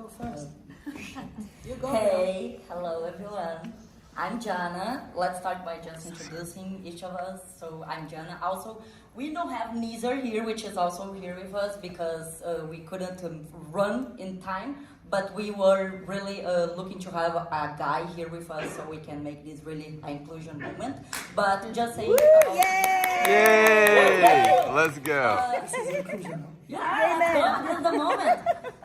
go first. You go. Hey, hello everyone. I'm Jana. Let's start by just introducing each of us. So I'm Jana. Also, we don't have Nizar here, which is also here with us because we couldn't run in time. But we were really looking to have a guy here with us so we can make this really inclusion moment. But just saying. Yay! Let's go. Yeah, that's the moment.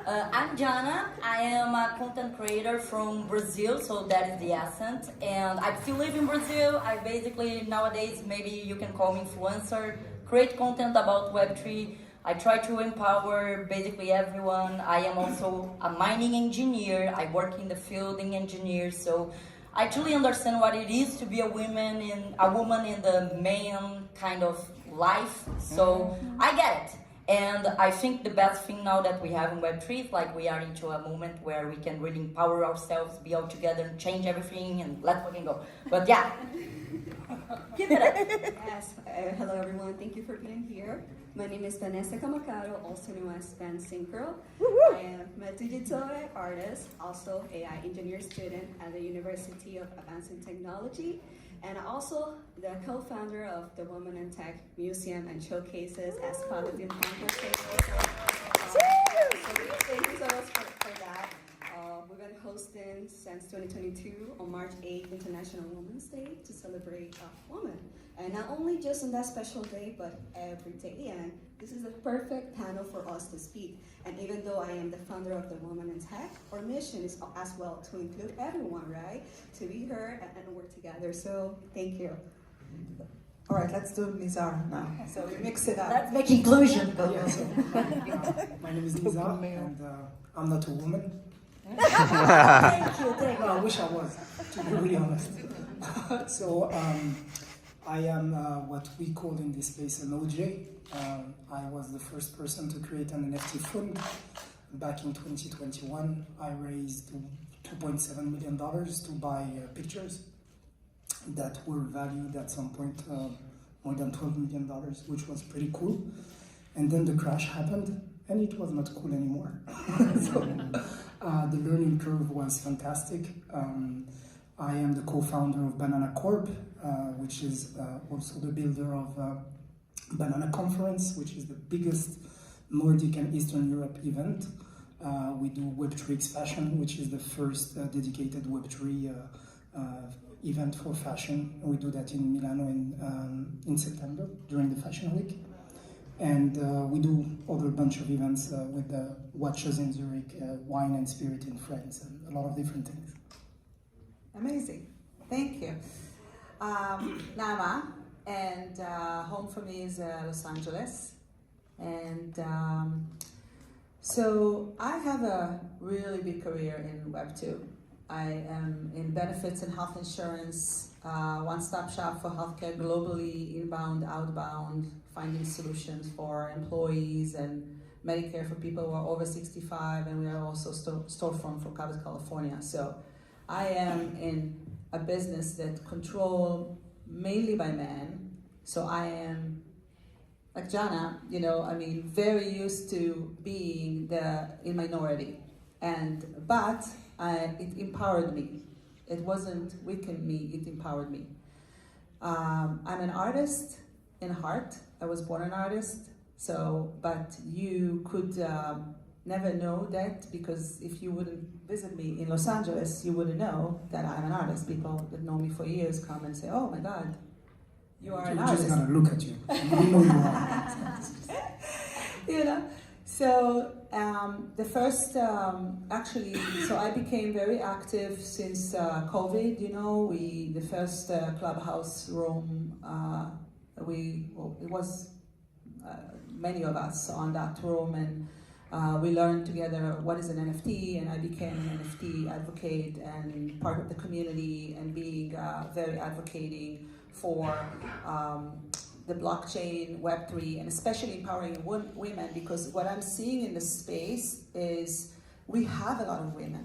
I'm Jana. I am a content creator from Brazil, so that is the accent. And I still live in Brazil. I basically nowadays, maybe you can call me influencer, create content about Web3. I try to empower basically everyone. I am also a mining engineer. I work in the field in engineers, so I truly understand what it is to be a woman in the man kind of life. So I get it. And I think the best thing now that we have in Web3 is like we are into a moment where we can really empower ourselves, be all together, and change everything, and let's fucking go. But yeah, keep it up. Yes, hello everyone, thank you for being here. My name is Vanessa Kamakato, also known as Van Synchro. I am a digital artist, also AI engineer student at the University of Advancing Technology, and also the co-founder of the Women in Tech Museum and Showcases as part of the conversation. So thank you so much for that. We've been hosting since 2022 on March 8th, International Women's Day, to celebrate women. And not only just on that special day, but every day. And this is the perfect panel for us to speak. And even though I am the founder of the Women in Tech, our mission is as well to include everyone, right? To be heard and work together. So thank you. All right, let's do Nizar now. So we mix it up. Let's make inclusion go. Yeah, so, my name is Nizar, and I'm not a woman. Thank you. No, I wish I was, to be really honest. So I am what we call in this space an OJ. I was the first person to create an NFT fund back in 2021. I raised $2.7 million to buy pictures that were valued at some point more than $12 million, which was pretty cool. And then the crash happened, and it was not cool anymore. So the learning curve was fantastic. I am the co-founder of Banana Corp, which is also the builder of Banana Conference, which is the biggest Nordic and Eastern Europe event. We do Web3X Fashion, which is the first dedicated Web3 event for fashion. We do that in Milano in September during the Fashion Week. And we do other bunch of events with the Watches in Zurich, Wine and Spirit in France, and a lot of different things. Amazing. Thank you. Nama, and home for me is Los Angeles. And so I have a really big career in Web2. I am in benefits and health insurance, one-stop shop for healthcare globally, inbound, outbound, finding solutions for employees and Medicare for people who are over 65, and we are also storefront for Cabot, California. So I am in a business that controlled mainly by men. So I am, like Jana, very used to being in minority. But it empowered me. It wasn't weakened me, it empowered me. I'm an artist in heart. I was born an artist. But you could never know that, because if you wouldn't visit me in Los Angeles, you wouldn't know that I'm an artist. People that know me for years come and say, "Oh my God, you are an artist." We're just gonna look at you. We know you are. So the first, so I became very active since COVID. The first Clubhouse room, it was many of us on that room, and we learned together what is an NFT, and I became an NFT advocate and part of the community, and being very advocating for the blockchain, Web3, and especially empowering women, because what I'm seeing in the space is we have a lot of women.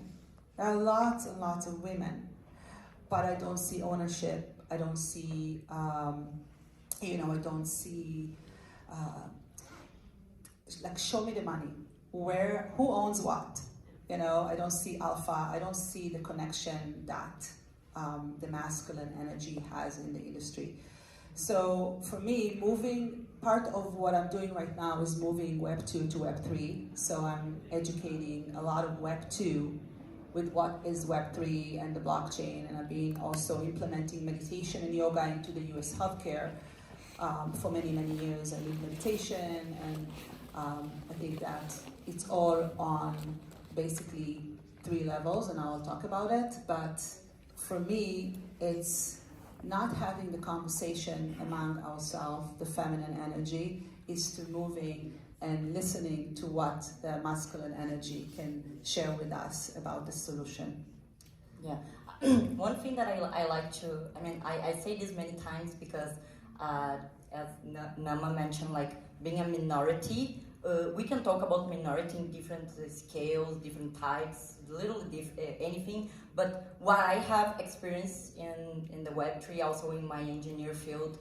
There are lots and lots of women, but I don't see ownership. I don't see, I don't see, show me the money. Who owns what? You know, I don't see alpha. I don't see the connection that the masculine energy has in the industry. So for me, part of what I'm doing right now is moving Web 2 to Web 3. So I'm educating a lot of Web 2 with what is Web 3 and the blockchain, and I've been also implementing meditation and yoga into the US healthcare for many, many years. I lead meditation, and I think that it's all on basically 3 levels, and I'll talk about it. But for me, it's not having the conversation among ourselves, the feminine energy, is to moving and listening to what the masculine energy can share with us about the solution. Yeah. One thing that I like to, I say this many times because as Nama mentioned, like being a minority, we can talk about minority in different scales, different types, anything. But what I have experienced in the Web3, also in my engineer field,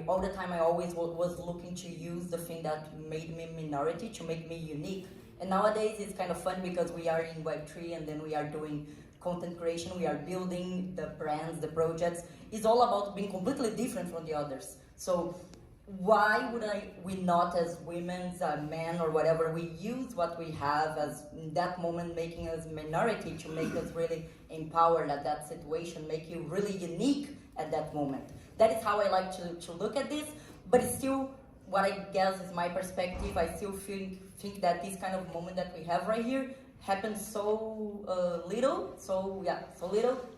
all the time I always was looking to use the thing that made me minority to make me unique. And nowadays it's kind of fun because we are in Web3 and then we are doing content creation, we are building the brands, the projects. It's all about being completely different from the others. So why would we not, as women, men, or whatever, we use what we have as in that moment, making us minority to make us really empowered at that situation, make you really unique at that moment. That is how I like to look at this, but it's still, what I guess is my perspective, I still think that this kind of moment that we have right here happens so little,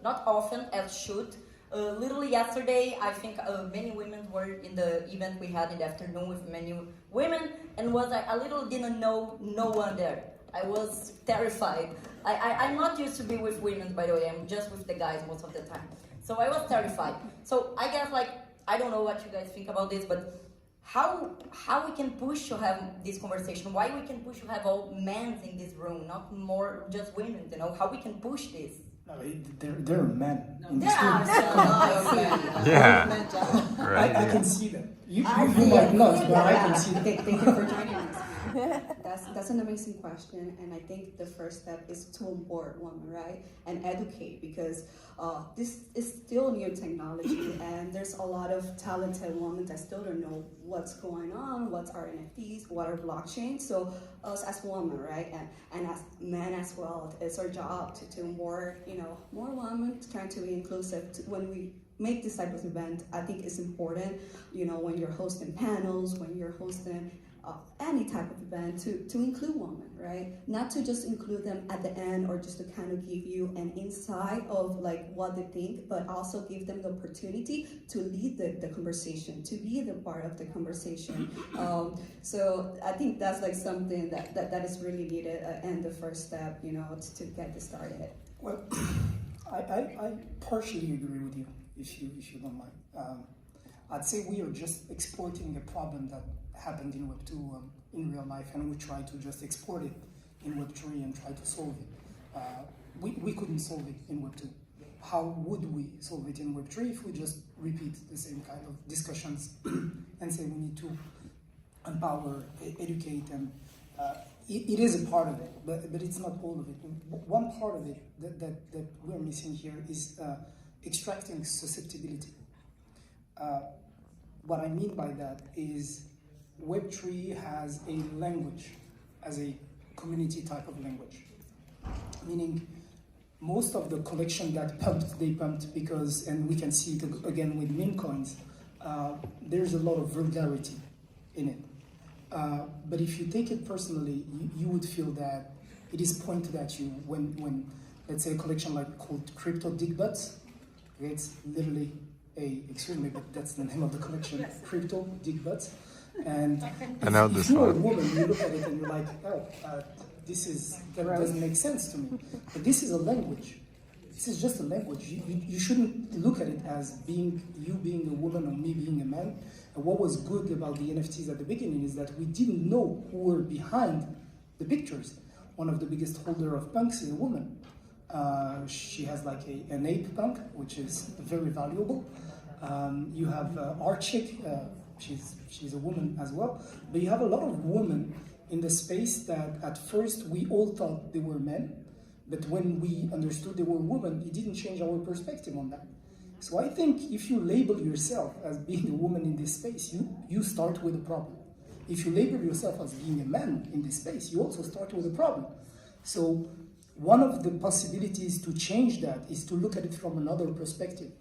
not often as should. Literally yesterday, I think many women were in the event we had in the afternoon with many women, and I literally didn't know no one there. I was terrified. I'm not used to be with women, by the way. I'm just with the guys most of the time. So I was terrified. So I guess, I don't know what you guys think about this, but how we can push to have this conversation? Why we can push to have all men in this room, not more just women? You know, how we can push this? No, there are men in this There room. are Yeah. Right. I can see them. You might not, but I can see them. Thank you for joining us. That's an amazing question, and I think the first step is to onboard women, right, and educate, because this is still new technology, and there's a lot of talented women that still don't know what's going on, what's our NFTs, what are blockchains. So us as women, right, and as men as well, it's our job to onboard, more women, trying to be inclusive. When we make this type of event, I think it's important, when you're hosting panels, when you're hosting any type of event, to include women, right? Not to just include them at the end or just to kind of give you an insight of what they think, but also give them the opportunity to lead the conversation, to be the part of the conversation. So I think that's something that is really needed, and the first step, to get this started. Well, I partially agree with you, if you don't mind. I'd say we are just exporting a problem that happened in Web 2 in real life, and we try to just export it in Web 3 and try to solve it. We couldn't solve it in Web 2. How would we solve it in Web 3 if we just repeat the same kind of discussions and say we need to empower, educate, and it is a part of it, but it's not all of it. One part of it that we're missing here is extracting susceptibility. What I mean by that is Web3 has a language as a community type of language, meaning most of the collection that they pumped because, and we can see it again with meme coins, there's a lot of vulgarity in it. But if you take it personally, you would feel that it is pointed at you when let's say a collection called Crypto Dick Butts. It's literally excuse me, but that's the name of the collection, yes. Crypto Dick Butts. And if you're a woman, you look at it and you're like, that doesn't make sense to me. But this is a language. This is just a language. You shouldn't look at it as being a woman or me being a man. And what was good about the NFTs at the beginning is that we didn't know who were behind the pictures. One of the biggest holder of punks is a woman. She has an ape punk, which is very valuable. You have Archik, she's a woman as well. But you have a lot of women in the space that at first we all thought they were men, But when we understood they were women, it didn't change our perspective on that. So I think if you label yourself as being a woman in this space, you start with a problem. If you label yourself as being a man in this space, you also start with a problem. So one of the possibilities to change that is to look at it from another perspective.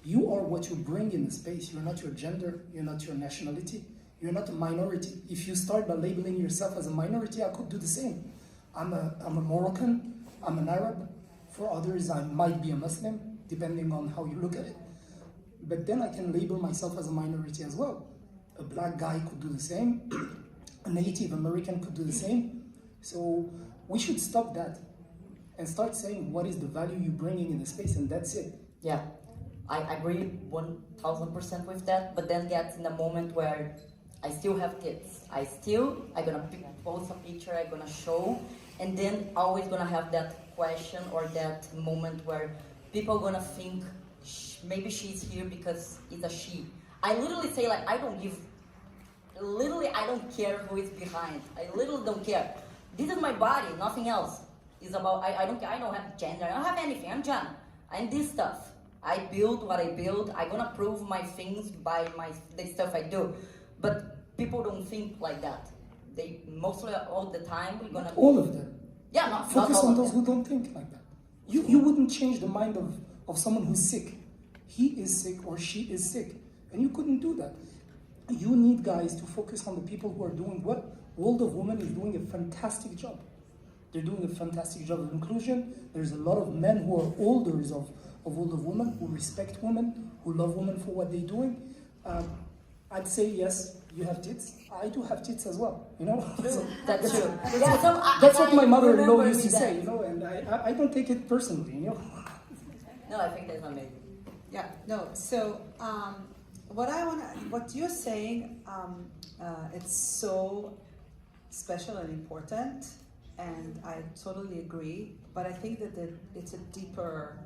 You are what you bring in the space. You're not your gender, you're not your nationality, you're not a minority. If you start by labeling yourself as a minority, I could do the same. I'm a Moroccan, I'm an Arab. For others, I might be a Muslim, depending on how you look at it. But then I can label myself as a minority as well. A black guy could do the same. A Native American could do the same. So we should stop that and start saying what is the value you're bringing in the space, and that's it. Yeah, I agree 1000% with that, but then gets in a moment where I still have kids. I'm gonna post a picture, I'm gonna show, and then always gonna have that question or that moment where people gonna think maybe she's here because it's a she. I literally say like, I don't care who is behind. I literally don't care. This is my body, nothing else. It's about, I don't care, I don't have gender, I don't have anything, I'm John. I'm this stuff. I build what I build, I'm gonna prove my things by the stuff I do. But people don't think like that. They mostly all the time we're gonna All of them. Yeah, not Focus all on of those them. who don't think like that. You wouldn't change the mind of someone who's sick. He is sick or she is sick. And you couldn't do that. You need guys to focus on the people who are doing what World of Women is doing a fantastic job. They're doing a fantastic job of inclusion. There's a lot of men who are holders of World of Women, who respect women, who love women for what they're doing. I'd say yes, you have tits. I do have tits as well, you know? So That's true. that's what my mother-in-law remember used to that. say, you know, and I don't take it personally, you know? No, I think that's amazing. Yeah, no. So what you're saying, it's so special and important, and I totally agree. But I think that it's a deeper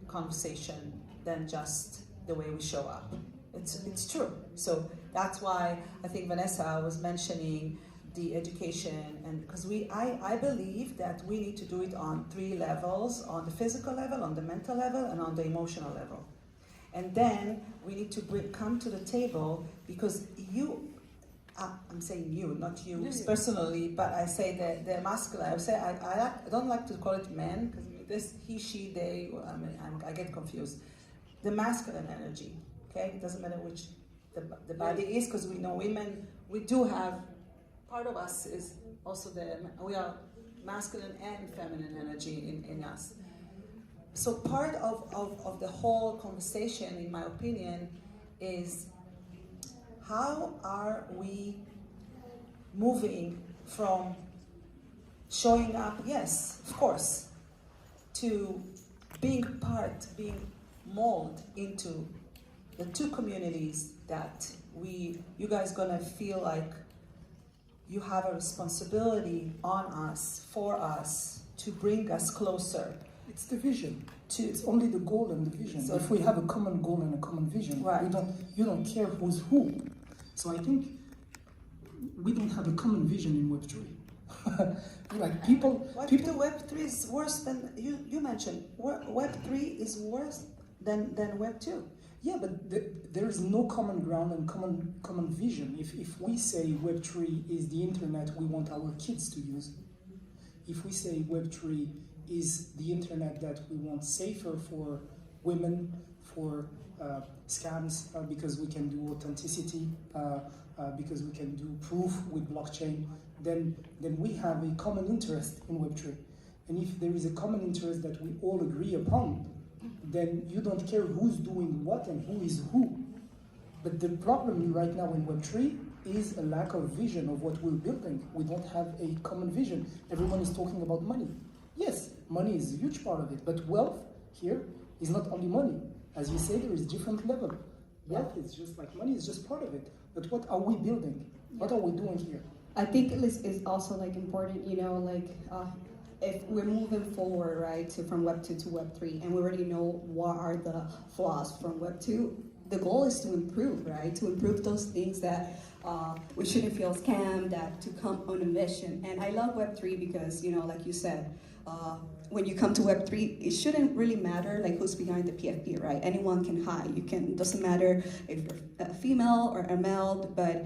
conversation than just the way we show up. It's true. So that's why I think Vanessa was mentioning the education, and because I believe that we need to do it on 3 levels: on the physical level, on the mental level, and on the emotional level. And then we need to come to the table, because I'm saying you, not you personally, but I say the masculine. I say I don't like to call it men, because this he, she, they. I get confused. The masculine energy. Okay, it doesn't matter which the body is, because we know women. We do have part of us is also we are masculine and feminine energy in us. So part of the whole conversation, in my opinion, is how are we moving from showing up, yes, of course, to being molded into the 2 communities that you guys gonna feel like you have a responsibility on us, for us, to bring us closer. It's the vision. It's only the goal and the vision. So if we have a common goal and a common vision, right, you don't care who's who. So I think we don't have a common vision in Web3. Like people. Web3 is worse than you mentioned. Web3 is worse than Web2. Yeah, but there is no common ground and common vision. If we say Web3 is the internet we want our kids to use, if we say Web3 is the internet that we want safer for women, for scams, because we can do authenticity, because we can do proof with blockchain, then we have a common interest in Web3. And if there is a common interest that we all agree upon, then you don't care who's doing what and who is who. But the problem right now in Web3 is a lack of vision of what we're building. We don't have a common vision. Everyone is talking about money. Yes, money is a huge part of it, but wealth here is not only money. As you say, there is different level. Wealth is just like money is just part of it. But what are we building? What are we doing here? I think it's also like important, you know, like if we're moving forward, right, from Web 2 to Web 3, and we already know what are the flaws from Web 2, the goal is to improve, right? To improve those things that we shouldn't feel scammed, that to come on a mission. And I love Web3 because, like you said, when you come to Web3, it shouldn't really matter like who's behind the PFP, right? Anyone can hide. Doesn't matter if you're a female or a male, but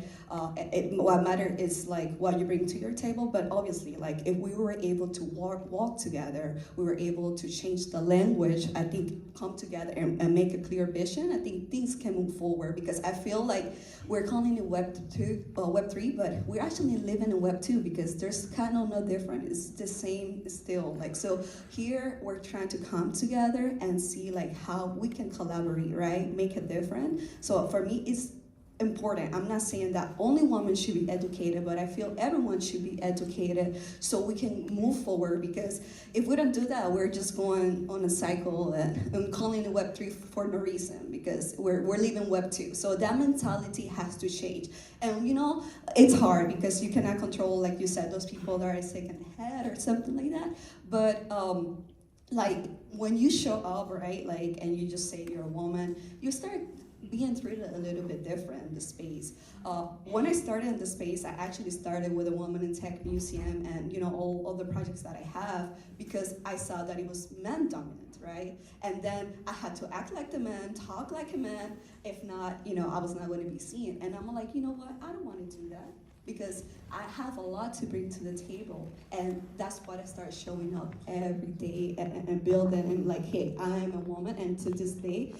what matters is like what you bring to your table. But obviously, like if we were able to walk together, we were able to change the language, I think come together and make a clear vision, I think things can move forward, because I feel like we're calling it Web3, but we're actually living in Web2 because there's kind of no different. It's the same still. Like, so here we're trying to come together and see like how we can collaborate, right? Make a difference. So for me, it's important. I'm not saying that only women should be educated, but I feel everyone should be educated so we can move forward, because if we don't do that, we're just going on a cycle and calling it Web3 for no reason, because we're living Web2. So that mentality has to change. And it's hard because you cannot control, like you said, those people that are sick in the head or something like that. But like when you show up, right, like, and you just say you're a woman, you start being treated a little bit different in the space. When I started in the space, I actually started with a Women in Tech Museum and all the projects that I have, because I saw that it was man dominant, right? And then I had to act like the man, talk like a man. If not, I was not going to be seen. And I'm like, you know what? I don't want to do that, because I have a lot to bring to the table. And that's what I started showing up every day and building, and like, hey, I am a woman, and to this day,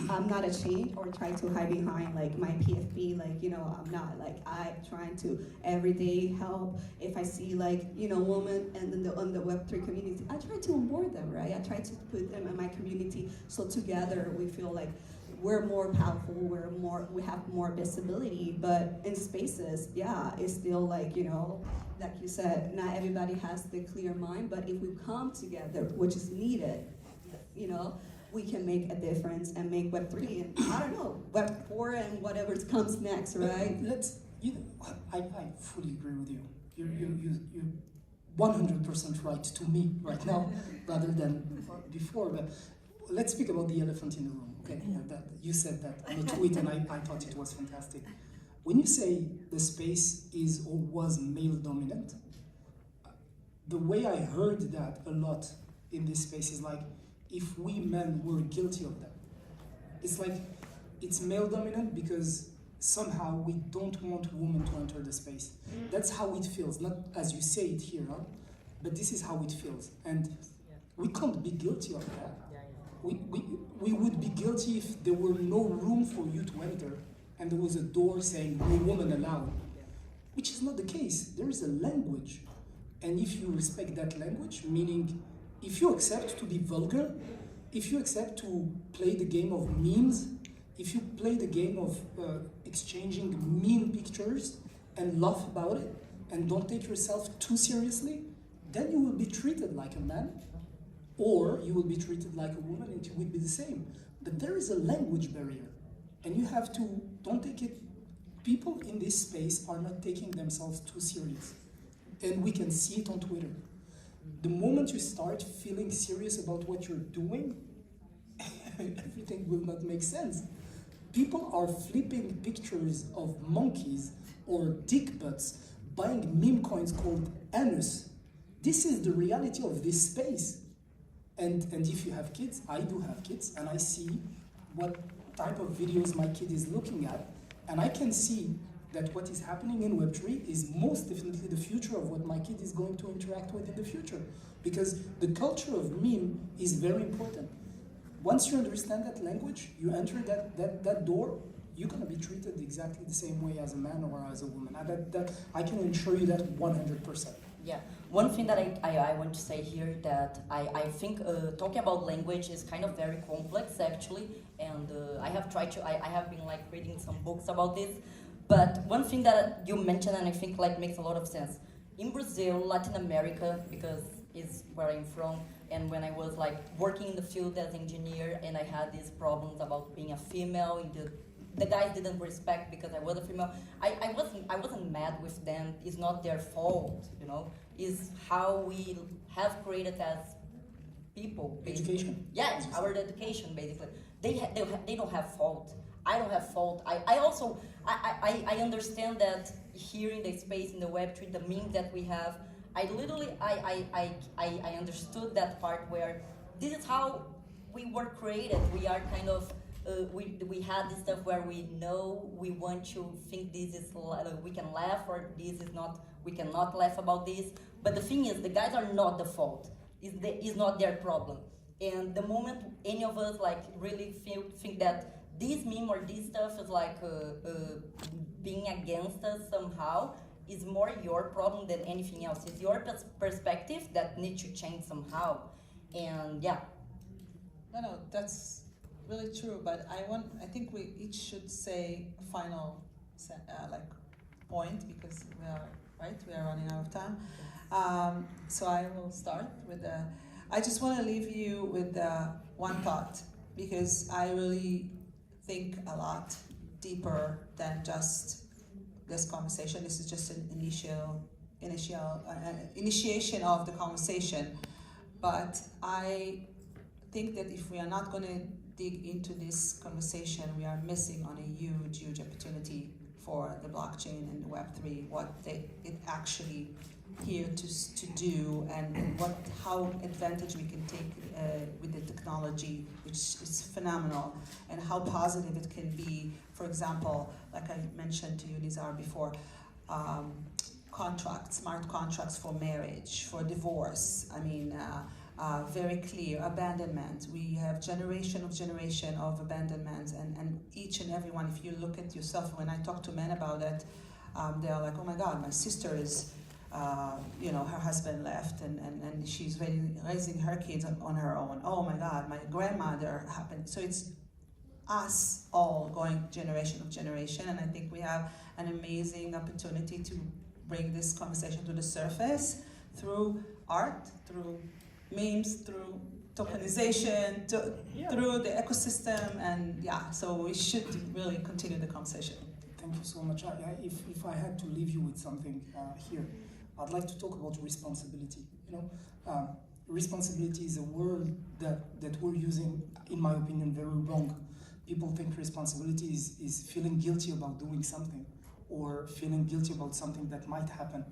I'm not ashamed or try to hide behind like my PFP, like, I'm not, like, I'm trying to every day help. If I see like, women and on the Web3 community, I try to onboard them, right? I try to put them in my community, so together we feel like we're more powerful, we have more visibility. But in spaces, yeah, it's still like, like you said, not everybody has the clear mind, but if we come together, which is needed, we can make a difference and make Web3 and, I don't know, Web4 and whatever comes next, right? I fully agree with you. You're 100% right to me right now, rather than before. But let's speak about the elephant in the room, okay? You said that on the tweet, and I thought it was fantastic. When you say the space is or was male dominant, the way I heard that a lot in this space is like, if we men were guilty of that. It's like, it's male dominant because somehow we don't want women to enter the space. That's how it feels, not as you say it here, huh? But this is how it feels. And we can't be guilty of that. We would be guilty if there were no room for you to enter and there was a door saying no woman allowed, which is not the case. There is a language. And if you respect that language, meaning if you accept to be vulgar, if you accept to play the game of memes, if you play the game of exchanging meme pictures and laugh about it and don't take yourself too seriously, then you will be treated like a man, or you will be treated like a woman, and it will be the same. But there is a language barrier, and you have to, don't take it, people in this space are not taking themselves too serious. And we can see it on Twitter. The moment you start feeling serious about what you're doing, everything will not make sense. People are flipping pictures of monkeys or dick butts, buying meme coins called anus. This is the reality of this space. And if you have kids, I do have kids, and I see what type of videos my kid is looking at, and I can see that what is happening in Web3 is most definitely the future of what my kid is going to interact with in the future. Because the culture of meme is very important. Once you understand that language, you enter that door, you're going to be treated exactly the same way as a man or as a woman. I can assure you that 100%. Yeah, one thing that I want to say here that I think talking about language is kind of very complex actually, and I have been like reading some books about this. But one thing that you mentioned, and I think like makes a lot of sense, in Brazil, Latin America, because it's where I'm from, and when I was like working in the field as engineer, and I had these problems about being a female, the guys didn't respect because I was a female. I wasn't mad with them. It's not their fault, It's how we have created as people. Basically. Education. Yeah, it's our education basically. They don't have fault. I don't have fault. I understand that here in the space, in the Web3, the memes that we have, I understood that part where this is how we were created. We are kind of, we had this stuff where we know we want to think this is, we can laugh, or this is not, we cannot laugh about this. But the thing is, the guys are not the fault. It's not their problem. And the moment any of us like really think that this meme or this stuff is like being against us somehow, is more your problem than anything else. It's your perspective that needs to change somehow. And yeah. No, that's really true. But I think we each should say a final point, because we are running out of time. So I will start with I just want to leave you with one thought, because I really think a lot deeper than just this conversation. This is just an initiation of the conversation. But I think that if we are not going to dig into this conversation, we are missing on a huge, huge opportunity for the blockchain and the Web3, what it actually here to do, and how advantage we can take with the technology, which is phenomenal, and how positive it can be. For example, like I mentioned to you, Nizar, before, contracts, smart contracts for marriage, for divorce. I mean, very clear abandonment. We have generation of abandonments, and each and every one. If you look at yourself, when I talk to men about it, they're like, oh my God, my sister is. Her husband left, and she's raising her kids on her own. Oh my God, my grandmother happened. So it's us all going generation, and I think we have an amazing opportunity to bring this conversation to the surface through art, through memes, through tokenization, through the ecosystem, and so we should really continue the conversation. Thank you so much. If I had to leave you with something here, I'd like to talk about responsibility. Responsibility is a word that we're using, in my opinion, very wrong. People think responsibility is feeling guilty about doing something, or feeling guilty about something that might happen.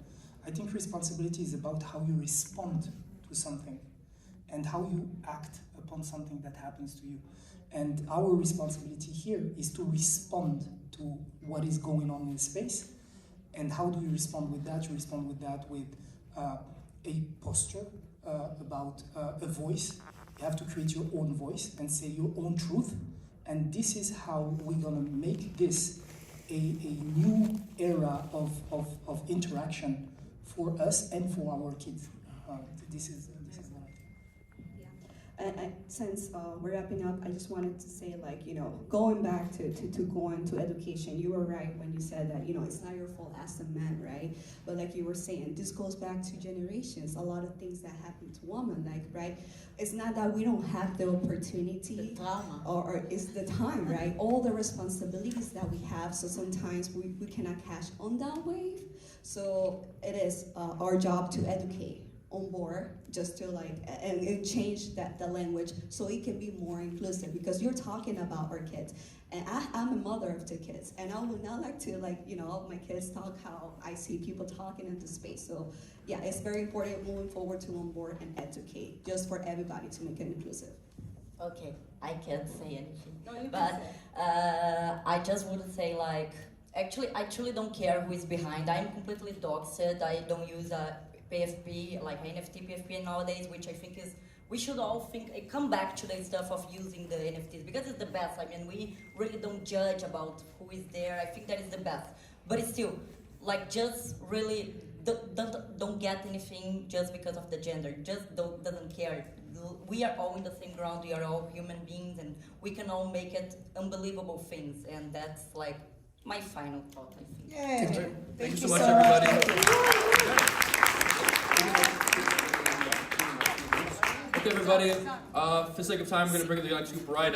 I think responsibility is about how you respond to something, and how you act upon something that happens to you. And our responsibility here is to respond to what is going on in space. And how do you respond with that? You respond with that with a posture, about a voice. You have to create your own voice and say your own truth. And this is how we're gonna make this a new era of interaction for us and for our kids. This is what I think. Since we're wrapping up, I just wanted to say, going back to going to education, you were right when you said that, it's not your fault as a man, right? But like you were saying, this goes back to generations. A lot of things that happen to women, right? It's not that we don't have the opportunity, the trauma, or it's the time, right? All the responsibilities that we have, so sometimes we cannot catch on that wave. So it is our job to educate on board, just to and change the language so it can be more inclusive, because you're talking about our kids, and I'm a mother of 2 kids, and I would not like to my kids talk how I see people talking into space. So yeah, it's very important moving forward to on board and educate, just for everybody to make it inclusive. Okay, I can't say anything. No, you but can say. I just would say actually I truly don't care who is behind. I'm completely doxed. I don't use a PFP, like NFT PFP nowadays, which I think is, we should all come back to the stuff of using the NFTs, because it's the best. I mean, we really don't judge about who is there. I think that is the best. But it's still, just really don't get anything just because of the gender. Just doesn't care. We are all in the same ground. We are all human beings, and we can all make it unbelievable things. And that's my final thought, I think. Yay. Thank you so much, everybody. Okay, everybody, for the sake of time, I'm going to bring the super right